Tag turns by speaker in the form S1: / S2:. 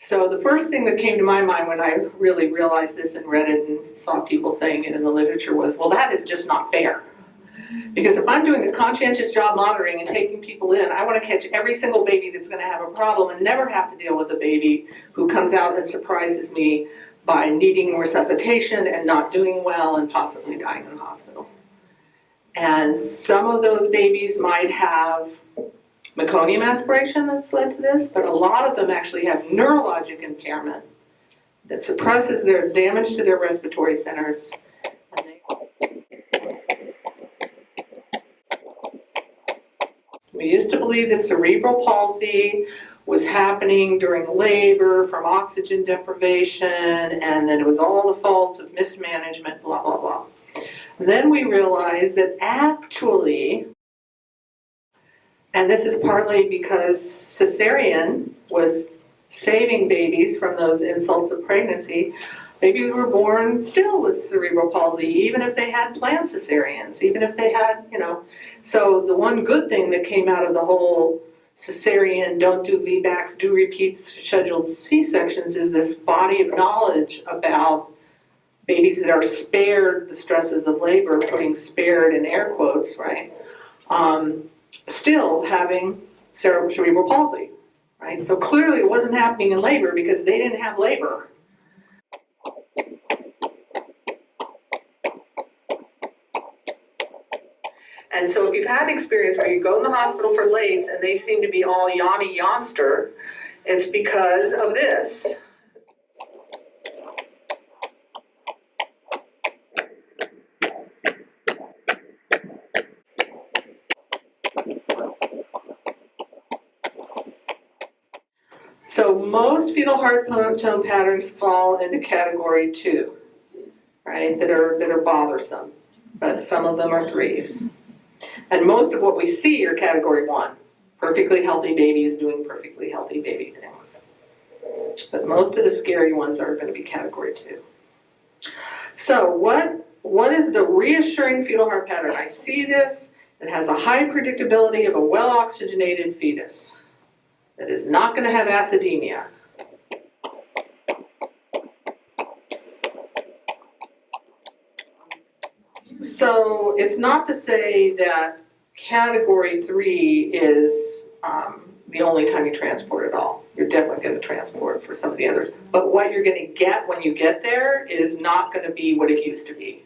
S1: So the first thing that came to my mind when I really realized this and read it and saw people saying it in the literature was, well, that is just not fair. Because if I'm doing a conscientious job monitoring and taking people in, I want to catch every single baby that's going to have a problem and never have to deal with a baby who comes out and surprises me by needing resuscitation and not doing well and possibly dying in the hospital. And some of those babies might have meconium aspiration that's led to this, but a lot of them actually have neurologic impairment that suppresses their damage to their respiratory centers. We used to believe that cerebral palsy was happening during labor from oxygen deprivation, and that it was all the fault of mismanagement, blah, blah, blah. And then we realized that actually, and this is partly because cesarean was saving babies from those insults of pregnancy, babies were born still with cerebral palsy, even if they had planned cesareans, even if they had, So the one good thing that came out of the whole cesarean, don't do VBACs, do repeat scheduled C-sections, is this body of knowledge about babies that are spared the stresses of labor, putting spared in air quotes, right? Still having cerebral palsy, right? So clearly it wasn't happening in labor because they didn't have labor. And so if you've had an experience where you go in the hospital for lates and they seem to be all yawny yawnster, it's because of this. So most fetal heart tone patterns fall into category 2, right, that are bothersome, but some of them are 3s. And most of what we see are category 1, perfectly healthy babies doing perfectly healthy baby things. But most of the scary ones are going to be category 2. So what is the reassuring fetal heart pattern? I see this, it has a high predictability of a well-oxygenated fetus that is not going to have acidemia. So it's not to say that category 3 is the only time you transport at all. You're definitely going to transport for some of the others. But what you're going to get when you get there is not going to be what it used to be.